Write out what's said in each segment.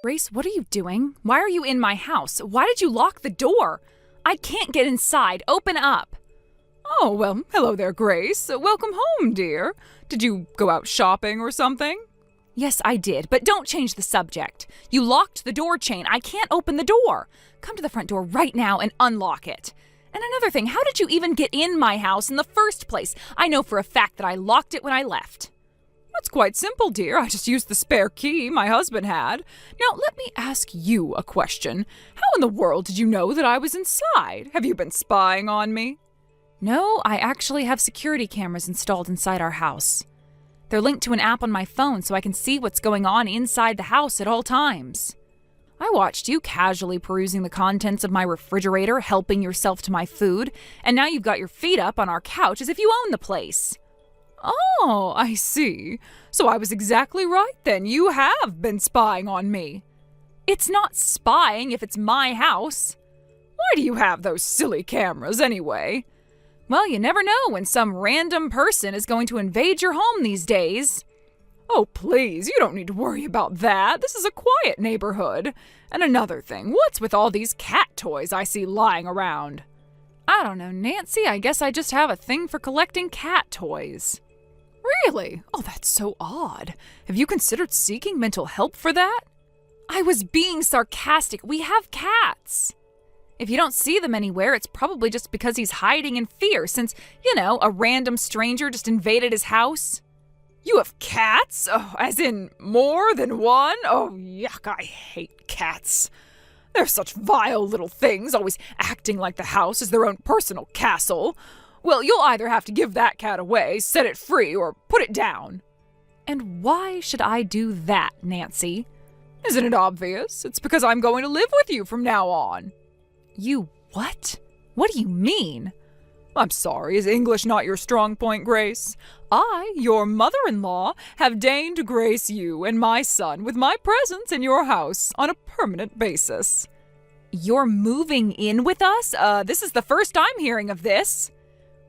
Grace, what are you doing? Why are you in my house? Why did you lock the door? I can't get inside. Open up. Oh, well, hello there, Grace. Welcome home, dear. Did you go out shopping or something? Yes, I did, but don't change the subject. You locked the door chain. I can't open the door. Come to the front door right now and unlock it. And another thing, how did you even get in my house in the first place? I know for a fact that I locked it when I left. That's quite simple, dear. I just used the spare key my husband had. Now, let me ask you a question. How in the world did you know that I was inside? Have you been spying on me? No, I actually have security cameras installed inside our house. They're linked to an app on my phone so I can see what's going on inside the house at all times. I watched you casually perusing the contents of my refrigerator, helping yourself to my food, and now you've got your feet up on our couch as if you own the place. Oh, I see. So I was exactly right then. You have been spying on me. It's not spying if it's my house. Why do you have those silly cameras anyway? Well, you never know when some random person is going to invade your home these days. Oh, please, you don't need to worry about that. This is a quiet neighborhood. And another thing, what's with all these cat toys I see lying around? I don't know, Nancy. I guess I just have a thing for collecting cat toys. Really? Oh, that's so odd. Have you considered seeking mental help for that? I was being sarcastic. We have cats. If you don't see them anywhere, it's probably just because he's hiding in fear since, a random stranger just invaded his house. You have cats? Oh, as in more than one? Oh, yuck, I hate cats. They're such vile little things, always acting like the house is their own personal castle. Well, you'll either have to give that cat away, set it free, or put it down. And why should I do that, Nancy? Isn't it obvious? It's because I'm going to live with you from now on. You what? What do you mean? I'm sorry, is English not your strong point, Grace? I, your mother-in-law, have deigned to grace you and my son with my presence in your house on a permanent basis. You're moving in with us? This is the first I'm hearing of this.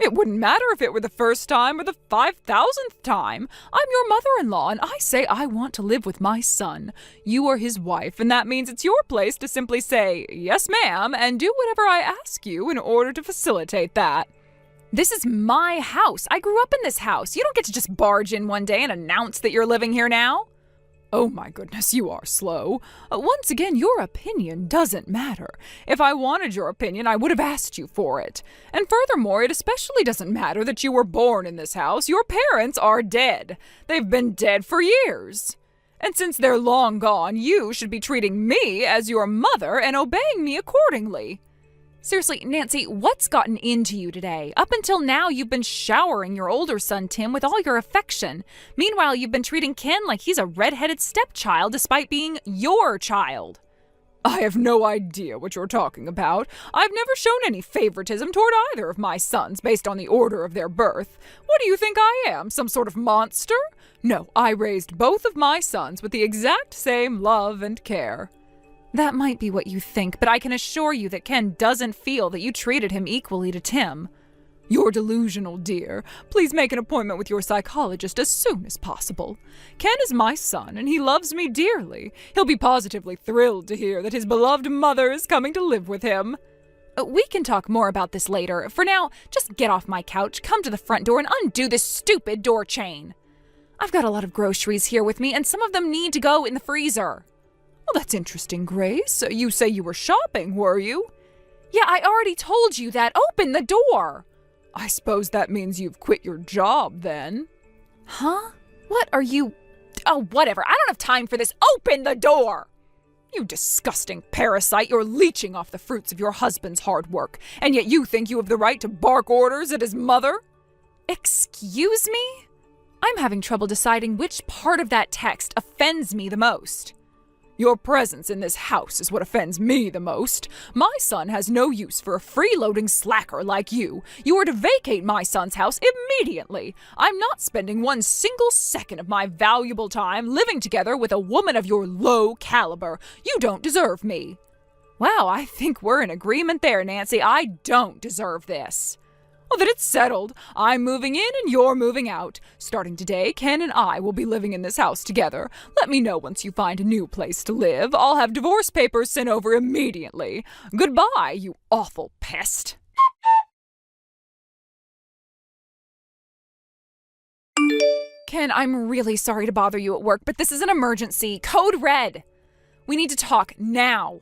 It wouldn't matter if it were the first time or the 5,000th time. I'm your mother-in-law, and I say I want to live with my son. You are his wife, and that means it's your place to simply say, yes, ma'am, and do whatever I ask you in order to facilitate that. This is my house. I grew up in this house. You don't get to just barge in one day and announce that you're living here now. Oh my goodness, you are slow. Once again, your opinion doesn't matter. If I wanted your opinion, I would have asked you for it. And furthermore, it especially doesn't matter that you were born in this house. Your parents are dead. They've been dead for years. And since they're long gone, you should be treating me as your mother and obeying me accordingly. Seriously, Nancy, what's gotten into you today? Up until now, you've been showering your older son, Tim, with all your affection. Meanwhile, you've been treating Ken like he's a red-headed stepchild despite being your child. I have no idea what you're talking about. I've never shown any favoritism toward either of my sons based on the order of their birth. What do you think I am, some sort of monster? No, I raised both of my sons with the exact same love and care. That might be what you think, but I can assure you that Ken doesn't feel that you treated him equally to Tim. You're delusional, dear. Please make an appointment with your psychologist as soon as possible. Ken is my son, and he loves me dearly. He'll be positively thrilled to hear that his beloved mother is coming to live with him. We can talk more about this later. For now, just get off my couch, come to the front door, and undo this stupid door chain. I've got a lot of groceries here with me, and some of them need to go in the freezer. Well, that's interesting, Grace. You say you were shopping, were you? Yeah, I already told you that. Open the door. I suppose that means you've quit your job, then. Huh? What are you... Oh, whatever. I don't have time for this. Open the door! You disgusting parasite. You're leeching off the fruits of your husband's hard work, and yet you think you have the right to bark orders at his mother? Excuse me? I'm having trouble deciding which part of that text offends me the most. Your presence in this house is what offends me the most. My son has no use for a freeloading slacker like you. You are to vacate my son's house immediately. I'm not spending one single second of my valuable time living together with a woman of your low caliber. You don't deserve me. Wow, I think we're in agreement there, Nancy. I don't deserve this. Oh, then it's settled. I'm moving in and you're moving out. Starting today, Ken and I will be living in this house together. Let me know once you find a new place to live. I'll have divorce papers sent over immediately. Goodbye, you awful pest. Ken, I'm really sorry to bother you at work, but this is an emergency. Code red. We need to talk now.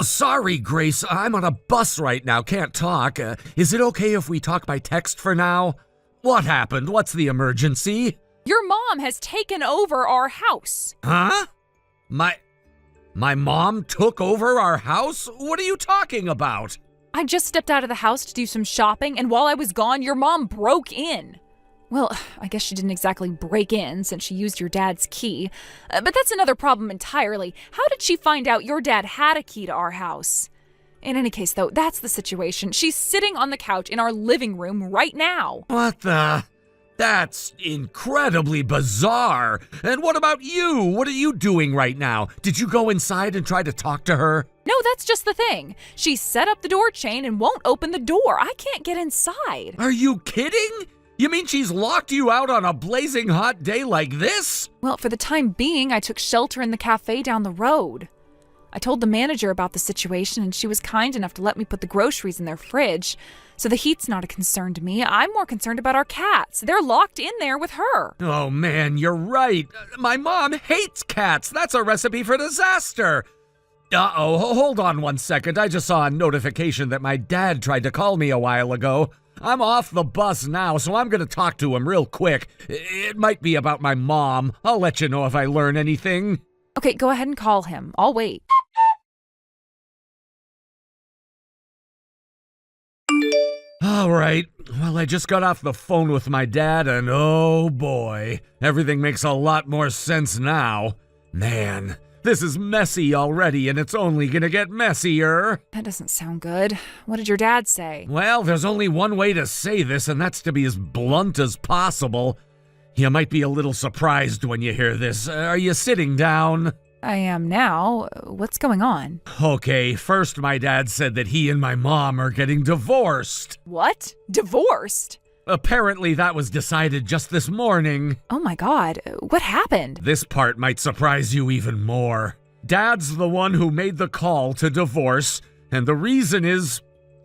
Sorry, Grace. I'm on a bus right now. Can't talk. Is it okay if we talk by text for now? What happened? What's the emergency? Your mom has taken over our house. Huh? My mom took over our house? What are you talking about? I just stepped out of the house to do some shopping, and while I was gone, your mom broke in. Well, I guess she didn't exactly break in since she used your dad's key. But that's another problem entirely. How did she find out your dad had a key to our house? In any case, though, that's the situation. She's sitting on the couch in our living room right now. What the? That's incredibly bizarre. And what about you? What are you doing right now? Did you go inside and try to talk to her? No, that's just the thing. She set up the door chain and won't open the door. I can't get inside. Are you kidding? You mean she's locked you out on a blazing hot day like this? Well, for the time being, I took shelter in the cafe down the road. I told the manager about the situation, and she was kind enough to let me put the groceries in their fridge. So the heat's not a concern to me. I'm more concerned about our cats. They're locked in there with her. Oh man, you're right. My mom hates cats. That's a recipe for disaster. Uh-oh, hold on one second. I just saw a notification that my dad tried to call me a while ago. I'm off the bus now, so I'm going to talk to him real quick. It might be about my mom. I'll let you know if I learn anything. Okay, go ahead and call him. I'll wait. All right. Well, I just got off the phone with my dad, and oh boy, everything makes a lot more sense now. Man, this is messy already, and it's only gonna get messier. That doesn't sound good. What did your dad say? Well, there's only one way to say this, and that's to be as blunt as possible. You might be a little surprised when you hear this. Are you sitting down? I am now. What's going on? Okay, first my dad said that he and my mom are getting divorced. What? Divorced? Apparently that was decided just this morning. Oh my God, what happened? This part might surprise you even more. Dad's the one who made the call to divorce, and the reason is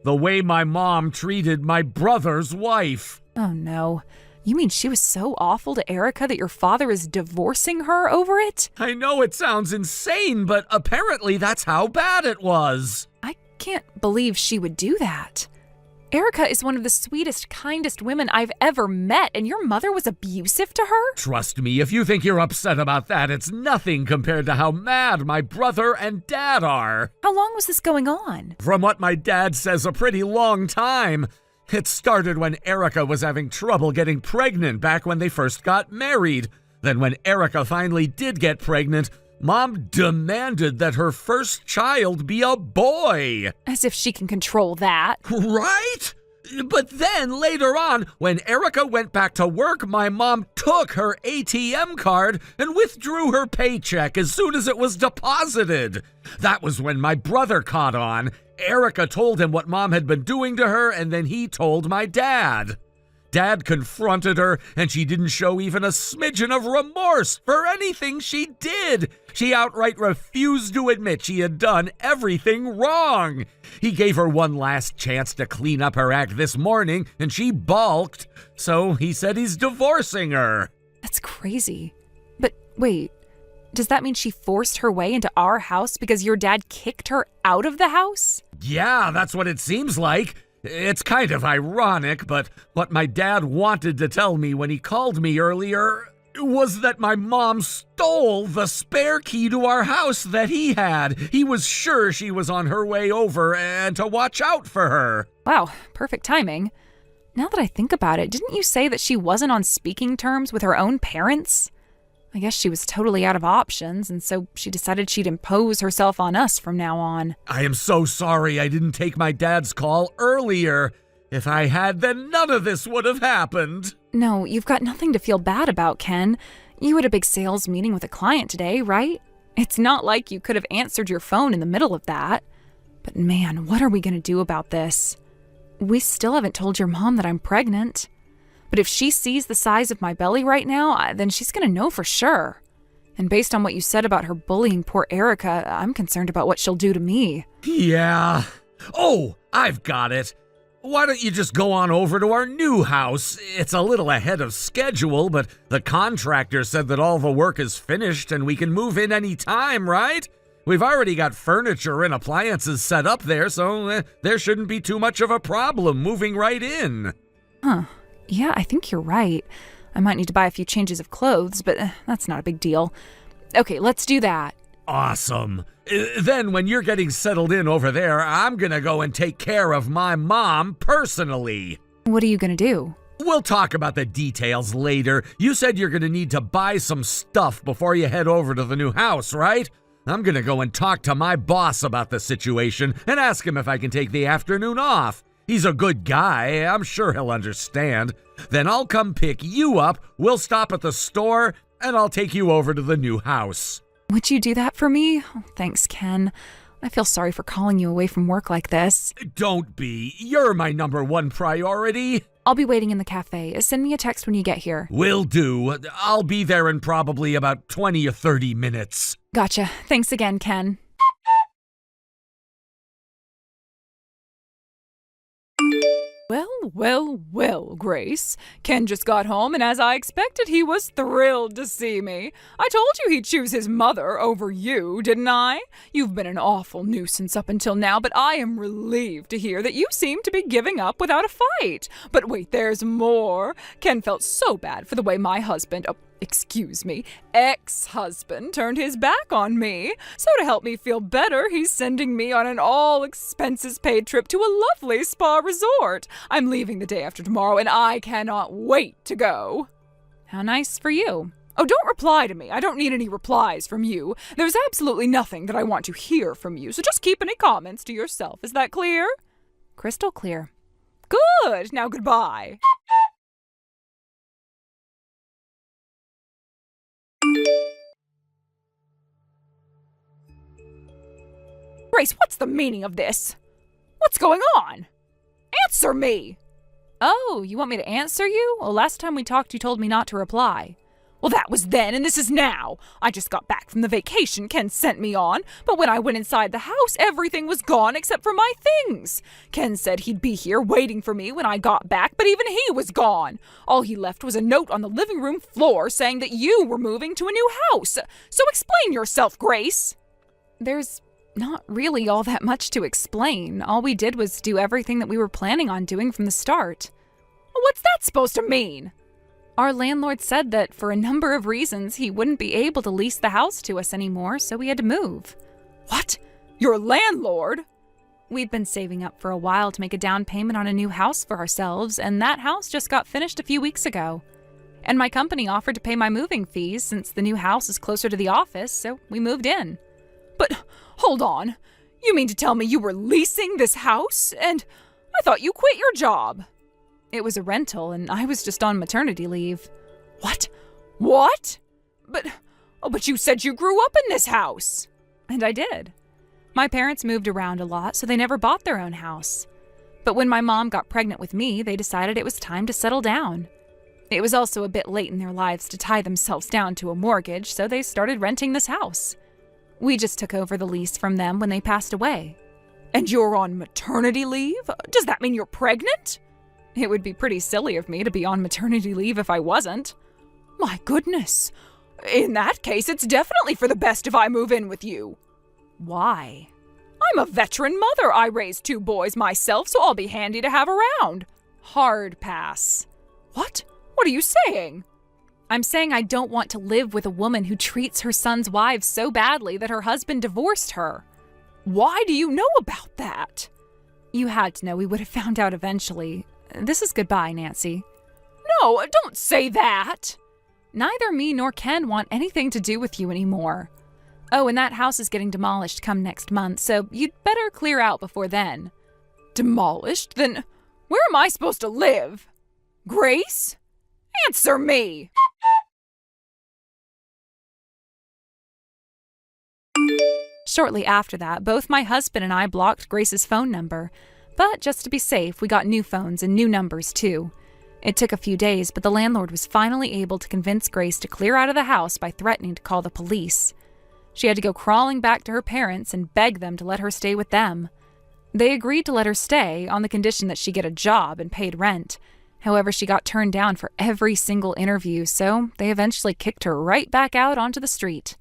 the way my mom treated my brother's wife. Oh no. You mean she was so awful to Erica that your father is divorcing her over it? I know it sounds insane, but apparently that's how bad it was. I can't believe she would do that. Erica is one of the sweetest, kindest women I've ever met, and your mother was abusive to her? Trust me, if you think you're upset about that, it's nothing compared to how mad my brother and dad are. How long was this going on? From what my dad says, a pretty long time. It started when Erica was having trouble getting pregnant back when they first got married. Then when Erica finally did get pregnant, Mom demanded that her first child be a boy. As if she can control that. Right? But then later on, when Erica went back to work, my mom took her ATM card and withdrew her paycheck as soon as it was deposited. That was when my brother caught on. Erica told him what Mom had been doing to her, and then he told my dad. Dad confronted her, and she didn't show even a smidgen of remorse for anything she did. She outright refused to admit she had done everything wrong. He gave her one last chance to clean up her act this morning, and she balked, so he said he's divorcing her. That's crazy. But wait, does that mean she forced her way into our house because your dad kicked her out of the house? Yeah, that's what it seems like. It's kind of ironic, but what my dad wanted to tell me when he called me earlier was that my mom stole the spare key to our house that he had. He was sure she was on her way over and to watch out for her. Wow, perfect timing. Now that I think about it, didn't you say that she wasn't on speaking terms with her own parents? I guess she was totally out of options, and so she decided she'd impose herself on us from now on. I am so sorry I didn't take my dad's call earlier. If I had, then none of this would have happened. No, you've got nothing to feel bad about, Ken. You had a big sales meeting with a client today, right? It's not like you could have answered your phone in the middle of that. But man, what are we going to do about this? We still haven't told your mom that I'm pregnant. But if she sees the size of my belly right now, then she's gonna know for sure. And based on what you said about her bullying poor Erica, I'm concerned about what she'll do to me. Yeah. Oh, I've got it. Why don't you just go on over to our new house? It's a little ahead of schedule, but the contractor said that all the work is finished and we can move in any time, right? We've already got furniture and appliances set up there, so there shouldn't be too much of a problem moving right in. Huh. Yeah, I think you're right. I might need to buy a few changes of clothes, but that's not a big deal. Okay, let's do that. Awesome. Then when you're getting settled in over there, I'm gonna go and take care of my mom personally. What are you gonna do? We'll talk about the details later. You said you're gonna need to buy some stuff before you head over to the new house, right? I'm gonna go and talk to my boss about the situation and ask him if I can take the afternoon off. He's a good guy. I'm sure he'll understand. Then I'll come pick you up, we'll stop at the store, and I'll take you over to the new house. Would you do that for me? Oh, thanks, Ken. I feel sorry for calling you away from work like this. Don't be. You're my number one priority. I'll be waiting in the cafe. Send me a text when you get here. Will do. I'll be there in probably about 20 or 30 minutes. Gotcha. Thanks again, Ken. Well, Grace. Ken just got home, and as I expected, he was thrilled to see me. I told you he'd choose his mother over you, didn't I? You've been an awful nuisance up until now, but I am relieved to hear that you seem to be giving up without a fight. But wait, there's more. Ken felt so bad for the way my husband, ex-husband turned his back on me. So to help me feel better, he's sending me on an all-expenses-paid trip to a lovely spa resort. I'm leaving the day after tomorrow, and I cannot wait to go. How nice for you. Oh, don't reply to me. I don't need any replies from you. There's absolutely nothing that I want to hear from you, so just keep any comments to yourself. Is that clear? Crystal clear. Good. Now goodbye. Grace, what's the meaning of this? What's going on? Answer me! Oh, you want me to answer you? Well, last time we talked, you told me not to reply. Well, that was then, and this is now. I just got back from the vacation Ken sent me on, but when I went inside the house, everything was gone except for my things. Ken said he'd be here waiting for me when I got back, but even he was gone. All he left was a note on the living room floor saying that you were moving to a new house. So explain yourself, Grace. There's not really all that much to explain. All we did was do everything that we were planning on doing from the start. What's that supposed to mean? Our landlord said that for a number of reasons he wouldn't be able to lease the house to us anymore, so we had to move. What? Your landlord? We'd been saving up for a while to make a down payment on a new house for ourselves, and that house just got finished a few weeks ago. And my company offered to pay my moving fees since the new house is closer to the office, so we moved in. But hold on. You mean to tell me you were leasing this house? And I thought you quit your job. It was a rental, and I was just on maternity leave. What? What? But you said you grew up in this house. And I did. My parents moved around a lot, so they never bought their own house. But when my mom got pregnant with me, they decided it was time to settle down. It was also a bit late in their lives to tie themselves down to a mortgage, so they started renting this house. We just took over the lease from them when they passed away. And you're on maternity leave? Does that mean you're pregnant? It would be pretty silly of me to be on maternity leave if I wasn't. My goodness. In that case, it's definitely for the best if I move in with you. Why? I'm a veteran mother. I raised 2 boys myself, so I'll be handy to have around. Hard pass. What? What are you saying? I'm saying I don't want to live with a woman who treats her son's wives so badly that her husband divorced her. Why do you know about that? You had to know. We would have found out eventually. This is goodbye, Nancy. No, don't say that. Neither me nor Ken want anything to do with you anymore. Oh, and that house is getting demolished come next month, so you'd better clear out before then. Demolished? Then where am I supposed to live? Grace? Answer me! Shortly after that, both my husband and I blocked Grace's phone number. But just to be safe, we got new phones and new numbers too. It took a few days, but the landlord was finally able to convince Grace to clear out of the house by threatening to call the police. She had to go crawling back to her parents and beg them to let her stay with them. They agreed to let her stay on the condition that she get a job and paid rent. However, she got turned down for every single interview, so they eventually kicked her right back out onto the street.